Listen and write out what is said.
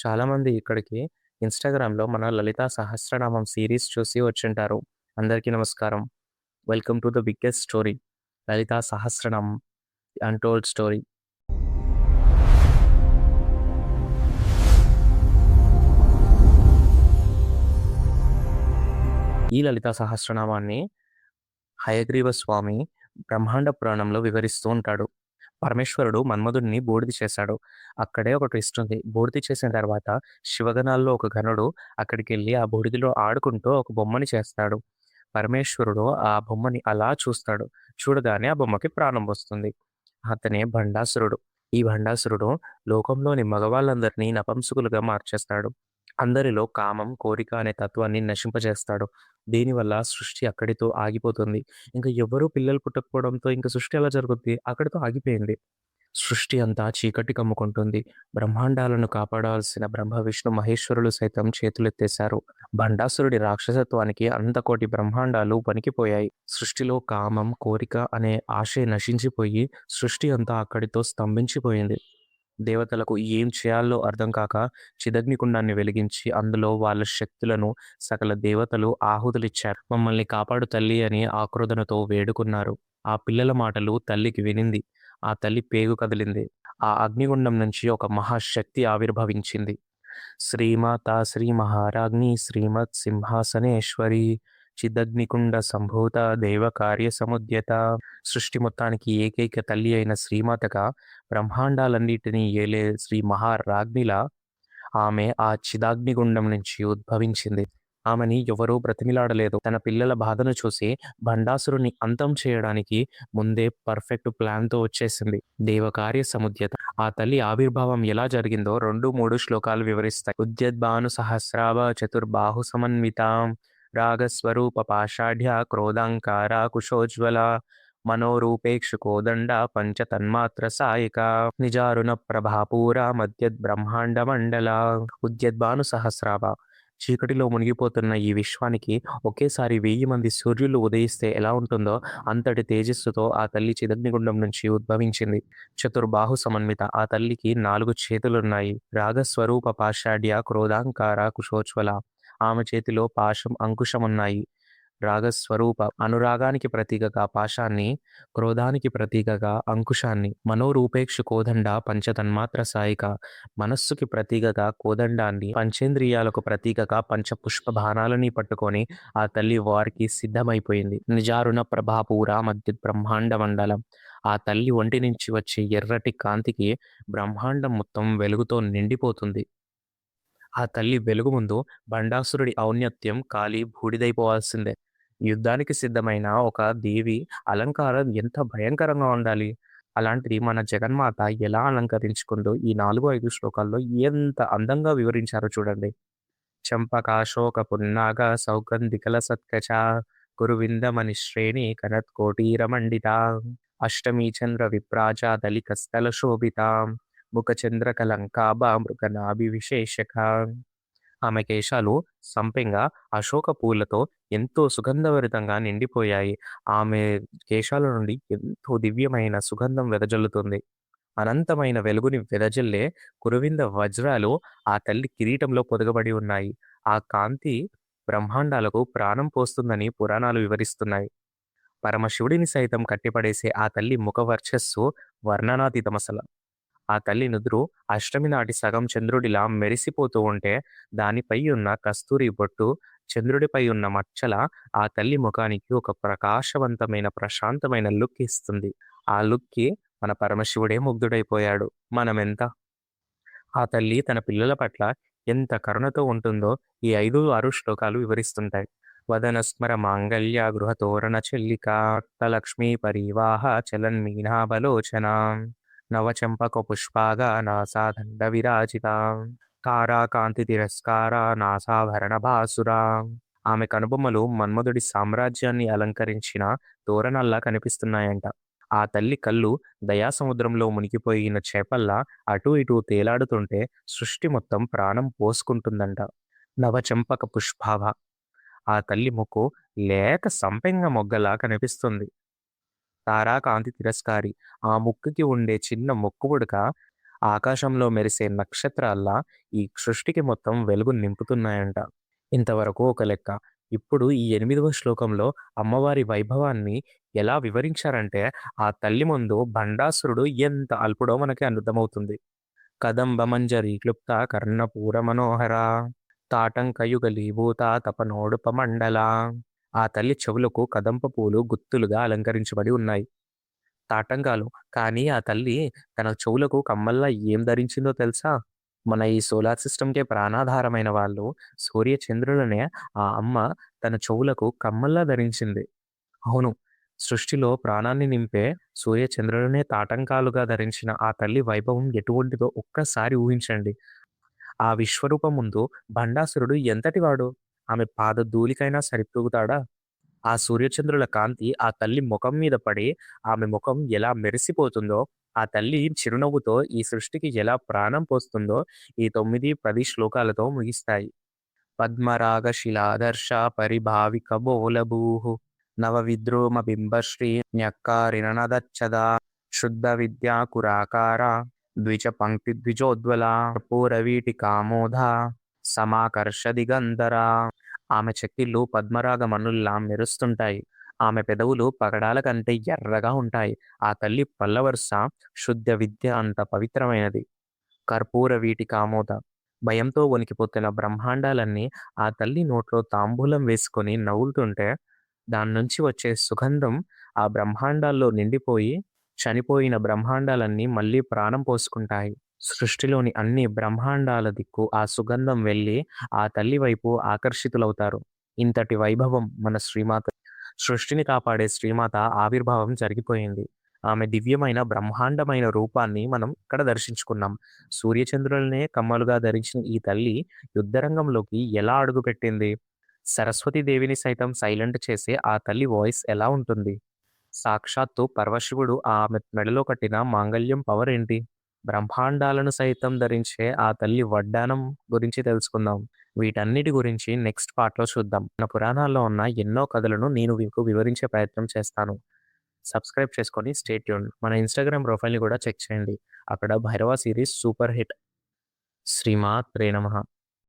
చాలామంది ఇక్కడికి ఇన్‌స్టాగ్రామ్‌లో మన లలితా సహస్రనామం సీరీస్ చూసి వచ్చుంటారు. అందరికీ నమస్కారం. Welcome to the biggest story Lalita Sahasranamam untold story. ఈ లలితా సహస్రనామాన్ని హయగ్రీవ స్వామి బ్రహ్మాండ పురాణంలో వివరిస్తూ ఉంటాడు. పరమేశ్వరుడు మన్మధుడిని బూడిద చేశాడు. అక్కడే ఒక ట్విస్ట్ ఉంది. బూడిద చేసిన తర్వాత శివగణాల్లో ఒక గణుడు అక్కడికెళ్ళి ఆ బూడిదలో ఆడుకుంటూ ఒక బొమ్మని చేస్తాడు. పరమేశ్వరుడు ఆ బొమ్మని అలా చూస్తాడు. చూడగానే ఆ బొమ్మకి ప్రాణం వస్తుంది. అతనే భండాసురుడు. ఈ భండాసురుడు లోకంలోని మగవాళ్ళందరినీ నపుంసకులుగా మార్చేస్తాడు. అందరిలో కామం, కోరిక అనే తత్వాన్ని నశింపజేస్తాడు. దీనివల్ల సృష్టి అక్కడితో ఆగిపోతుంది. ఇంక ఎవ్వరూ పిల్లలు పుట్టకపోవడంతో ఇంక సృష్టి ఎలా జరుగుద్ది? అక్కడితో ఆగిపోయింది. సృష్టి అంతా చీకటి కమ్ముకుంటుంది. బ్రహ్మాండాలను కాపాడాల్సిన బ్రహ్మ, విష్ణు, మహేశ్వరులు సైతం చేతులెత్తేశారు. భండాసురుడి రాక్షసత్వానికి అనంతకోటి బ్రహ్మాండాలు వణికిపోయాయి. సృష్టిలో కామం, కోరిక అనే ఆశే నశించిపోయి సృష్టి అంతా అక్కడితో స్తంభించిపోయింది. దేవతలకు ఏం చేయాలో అర్థం కాక చిదగ్నికుండాన్ని వెలిగించి అందులో వాళ్ళ శక్తులను సకల దేవతలు ఆహుతులిచ్చారు. మమ్మల్ని కాపాడు తల్లి అని ఆక్రోధనతో వేడుకున్నారు. ఆ పిల్లల మాటలు తల్లికి వినింది. ఆ తల్లి పేగు కదిలింది. ఆ అగ్నిగుండం నుంచి ఒక మహాశక్తి ఆవిర్భవించింది. శ్రీమాత శ్రీ మహారాజ్ఞి శ్రీమత్ సింహాసనేశ్వరి చిదగ్నికుండ సంభూత దేవ కార్య సముద్యత. సృష్టి మొత్తానికి ఏకైక తల్లి అయిన శ్రీమాతగా బ్రహ్మాండాలన్నిటినీ ఏలే శ్రీ మహారాజ్ఞిలా ఆమె ఆ చిదాగ్నిగుండం నుంచి ఉద్భవించింది. ఆమెని ఎవరూ బ్రతిమిలాడలేదు. తన పిల్లల బాధను చూసి భండాసురుని అంతం చేయడానికి ముందే పర్ఫెక్ట్ ప్లాన్‌తో వచ్చేసింది. దేవకార్య సముద్యత. ఆ తల్లి ఆవిర్భావం ఎలా జరిగిందో 2, 3 శ్లోకాలు వివరిస్తాయి. ఉద్యద్భాను సహస్రాభ చతుర్బాహు సమన్వితాం రాగస్వరూప పాషాఢ్య క్రోధాంకార కుశోజ్వల మనోరూపేక్షు కోదండ పంచతన్మాత్ర సాయిక నిజారుణ ప్రభాపూర మధ్యద్ బ్రహ్మాండ మండల. ఉద్యద్భాను సహస్రాభ. చీకటిలో మునిగిపోతున్న ఈ విశ్వానికి ఒకేసారి 1000 మంది సూర్యులు ఉదయిస్తే ఎలా ఉంటుందో అంతటి తేజస్సుతో ఆ తల్లి చిదగ్నిగుండం నుంచి ఉద్భవించింది. చతుర్బాహు సమన్విత. ఆ తల్లికి 4 చేతులున్నాయి. రాగస్వరూప పాషాఢ్య క్రోధాంకార కుశోజ్వల. ఆమె చేతిలో పాశం, అంకుశమున్నాయి. రాగస్వరూప. అనురాగానికి ప్రతీకగా పాశాన్ని, క్రోధానికి ప్రతీకగా అంకుశాన్ని. మనోరూపేక్షు కోదండ పంచతన్మాత్ర సాయిక. మనస్సుకి ప్రతీకగా కోదండాన్ని, పంచేంద్రియాలకు ప్రతీకగా పంచపుష్ప బాణాలని పట్టుకొని ఆ తల్లి వారికి సిద్ధమైపోయింది. నిజారుణ ప్రభాపూర మధ్య బ్రహ్మాండ మండలం. ఆ తల్లి ఒంటి నుంచి వచ్చే ఎర్రటి కాంతికి బ్రహ్మాండం మొత్తం వెలుగుతో నిండిపోతుంది. ఆ తల్లి వెలుగు ముందు భండాసురుడి ఔన్నత్యం కాలి బూడిదైపోవాల్సిందే. యుద్ధానికి సిద్ధమైన ఒక దేవి అలంకారం ఎంత భయంకరంగా ఉండాలి? అలాంటిది మన జగన్మాత ఎలా అలంకరించుకుందో ఈ 4, 5 శ్లోకాల్లో ఎంత అందంగా వివరించారో చూడండి. చంపకాశోక పున్నాగ సౌగంధికల సత్కచ కురువిందమణిశ్రేణి కనత్కోటీరమండిత అష్టమీ చంద్ర విప్రాజ దళికస్థల శోభిత ముఖచంద్రకలంకాభ మృగనాభి విశేషక. ఆమె కేశాలు సంపెంగ అశోక పూలతో ఎంతో సుగంధభరితంగా నిండిపోయాయి. ఆమె కేశాల నుండి ఎంతో దివ్యమైన సుగంధం వెదజల్లుతుంది. అనంతమైన వెలుగుని వెదజల్లే కురవింద వజ్రాలు ఆ తల్లి కిరీటంలో పొదగబడి ఉన్నాయి. ఆ కాంతి బ్రహ్మాండాలకు ప్రాణం పోస్తుందని పురాణాలు వివరిస్తున్నాయి. పరమశివుడిని సైతం కట్టిపడేసే ఆ తల్లి ముఖ వర్చస్సు వర్ణనాతీతమసల. ఆ తల్లి నుదురు అష్టమి నాటి సగం చంద్రుడిలా మెరిసిపోతూ ఉంటే, దానిపై ఉన్న కస్తూరి బొట్టు, చంద్రుడిపై ఉన్న మచ్చల ఆ తల్లి ముఖానికి ఒక ప్రకాశవంతమైన, ప్రశాంతమైన లుక్ ఇస్తుంది. ఆ లుక్‌కి మన పరమశివుడే ముగ్ధుడైపోయాడు. మనమెంత? ఆ తల్లి తన పిల్లల పట్ల ఎంత కరుణతో ఉంటుందో ఈ 5, 6 శ్లోకాలు వివరిస్తుంటాయి. వదనస్మర మాంగళ్య గృహతోరణ చెల్లికా లక్ష్మీ పరివాహ చలన్మీనాభలోచన నవచంపక పుష్పాగ నాసాదండ విరాజిత తారాకాంతి తిరస్కార నాసాభరణ భాసురా. ఆమె కనుబొమ్మలు మన్మధుడి సామ్రాజ్యాన్ని అలంకరించిన తోరణాల్లా కనిపిస్తున్నాయంట. ఆ తల్లి కళ్ళు దయాసముద్రంలో మునిగిపోయిన చేపల్లా అటూ ఇటూ తేలాడుతుంటే సృష్టి మొత్తం ప్రాణం పోసుకుంటుందంట. నవచంపక పుష్పాభ. ఆ తల్లి ముక్కు లేక సంపెంగ మొగ్గలా కనిపిస్తుంది. తారాకాంతి తిరస్కారి. ఆ ముక్కుకి ఉండే చిన్న ముక్కు పుడక ఆకాశంలో మెరిసే నక్షత్రాల్లా ఈ సృష్టికి మొత్తం వెలుగు నింపుతున్నాయంట. ఇంతవరకు ఒక లెక్క. ఇప్పుడు ఈ 8వ శ్లోకంలో అమ్మవారి వైభవాన్ని ఎలా వివరించారంటే, ఆ తల్లి ముందు భండాసురుడు ఎంత అల్పుడో మనకి అర్థమవుతుంది. కదంబమంజరి క్లుప్త కర్ణపూర మనోహర తాటంకయుగలీభూత తపనోడుపమండల. ఆ తల్లి చెవులకు కదంబ పూలు గుత్తులుగా అలంకరించబడి ఉన్నాయి. తాటంకాలు. కానీ ఆ తల్లి తన చెవులకు కమ్మల్లా ఏం ధరించిందో తెలుసా? మన ఈ సోలార్ సిస్టమ్‌కే ప్రాణాధారమైన వాళ్ళు సూర్య చంద్రులనే ఆ అమ్మ తన చెవులకు కమ్మల్లా ధరించింది. అవును. సృష్టిలో ప్రాణాన్ని నింపే సూర్య చంద్రులనే తాటంకాలుగా ధరించిన ఆ తల్లి వైభవం ఎటువంటిదో ఒక్కసారి ఊహించండి. ఆ విశ్వరూపం ముందు భండాసురుడు ఎంతటివాడు? ఆమె పాదధూళికైనా సరితూగుతాడా? ఆ సూర్యచంద్రుల కాంతి ఆ తల్లి ముఖం మీద పడి, ఆమె ముఖం ఎలా మెరిసిపోతుందో, ఆ తల్లి చిరునవ్వుతో ఈ సృష్టికి ఎలా ప్రాణం పోస్తుందో, ఈ 9, 10 శ్లోకాలతో ముగిస్తాయి. పద్మరాగ శిలాదర్శ పరిభావిక బోలభూః నవవిద్రోమ బింబశ్రీ న్యక్కారిణదచ్చదా శుద్ధ విద్యాకురాకార ద్విజ పంక్తి ద్విజోజ్వల పూరవీటికామోధ సమాకర్ష దిగంధరా. ఆమె చెక్కిళ్ళు పద్మరాగ మణుల్లా మెరుస్తుంటాయి. ఆమె పెదవులు పగడాల కంటే ఎర్రగా ఉంటాయి. ఆ తల్లి పల్లవరుస శుద్ధ విద్య అంత పవిత్రమైనది. కర్పూర వీటికామోద. భయంతో వణికిపోతున్న బ్రహ్మాండాలన్నీ ఆ తల్లి నోట్లో తాంబూలం వేసుకొని నవ్వులుతుంటే, దాన్నుంచి వచ్చే సుగంధం ఆ బ్రహ్మాండాల్లో నిండిపోయి, చనిపోయిన బ్రహ్మాండాలన్నీ మళ్ళీ ప్రాణం పోసుకుంటాయి. సృష్టిలోని అన్ని బ్రహ్మాండాల దిక్కు ఆ సుగంధం వెళ్ళి, ఆ తల్లి వైపు ఆకర్షితులవుతారు. ఇంతటి వైభవం మన శ్రీమాత. సృష్టిని కాపాడే శ్రీమాత ఆవిర్భావం జరిగిపోయింది. ఆమె దివ్యమైన బ్రహ్మాండమైన రూపాన్ని మనం ఇక్కడ దర్శించుకున్నాం. సూర్యచంద్రులనే కమ్మలుగా ధరించిన ఈ తల్లి యుద్ధరంగంలోకి ఎలా అడుగుపెట్టింది? సరస్వతి దేవిని సైతం సైలెంట్ చేసే ఆ తల్లి వాయిస్ ఎలా ఉంటుంది? సాక్షాత్తు పరమశివుడు ఆమె మెడలో కట్టిన మాంగళ్యం పవర్ ఏంటి? బ్రహ్మాండాలను సైతం ధరించే ఆ తల్లి వడ్డానం గురించి తెలుసుకుందాం. వీటన్నిటి గురించి నెక్స్ట్ పార్ట్‌లో చూద్దాం. మన పురాణాల్లో ఉన్న ఎన్నో కథలను నేను మీకు వివరించే ప్రయత్నం చేస్తాను. సబ్స్క్రైబ్ చేసుకొని స్టే ట్యూన్డ్. మన ఇన్‌స్టాగ్రామ్ ప్రొఫైల్‌ని కూడా చెక్ చేయండి. అక్కడ భైరవ సీరీస్ సూపర్ హిట్. శ్రీమాత్రే నమః.